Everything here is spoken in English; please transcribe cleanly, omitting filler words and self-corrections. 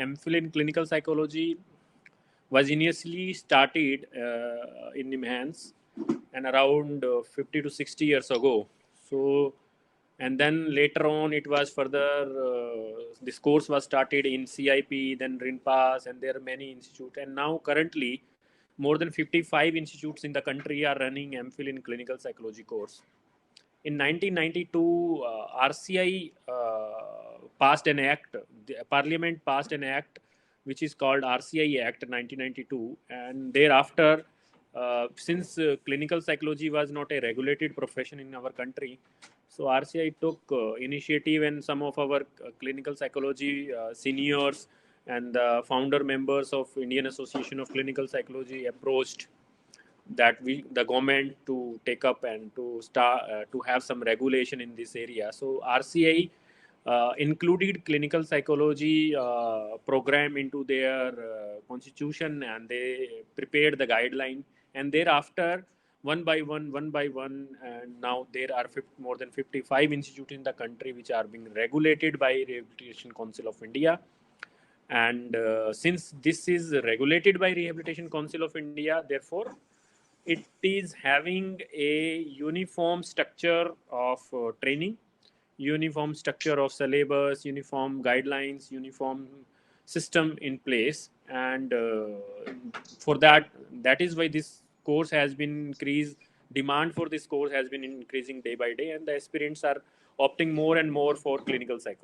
MPhil in clinical psychology was initially started in NIMHANS and around 50 to 60 years ago. So, and then later on it was further, this course was started in CIP, then RINPAS, and there are many institutes. And now currently, more than 55 institutes in the country are running MPhil in clinical psychology course. In 1992, RCI passed an act, the Parliament passed an act which is called RCI Act 1992. And thereafter, since clinical psychology was not a regulated profession in our country, so RCI took initiative, and some of our clinical psychology seniors and the founder members of Indian Association of Clinical Psychology approached that the government to take up and to start to have some regulation in this area. So RCI included clinical psychology program into their constitution, and they prepared the guideline. And thereafter, one by one, and now there are more than 55 institutes in the country which are being regulated by Rehabilitation Council of India. And since this is regulated by Rehabilitation Council of India, therefore it is having a uniform structure of training, uniform structure of syllabus, uniform guidelines, uniform system in place. And for that, that is why this course has been increased. Demand for this course has been increasing day by day, and the aspirants are opting more and more for clinical psychology.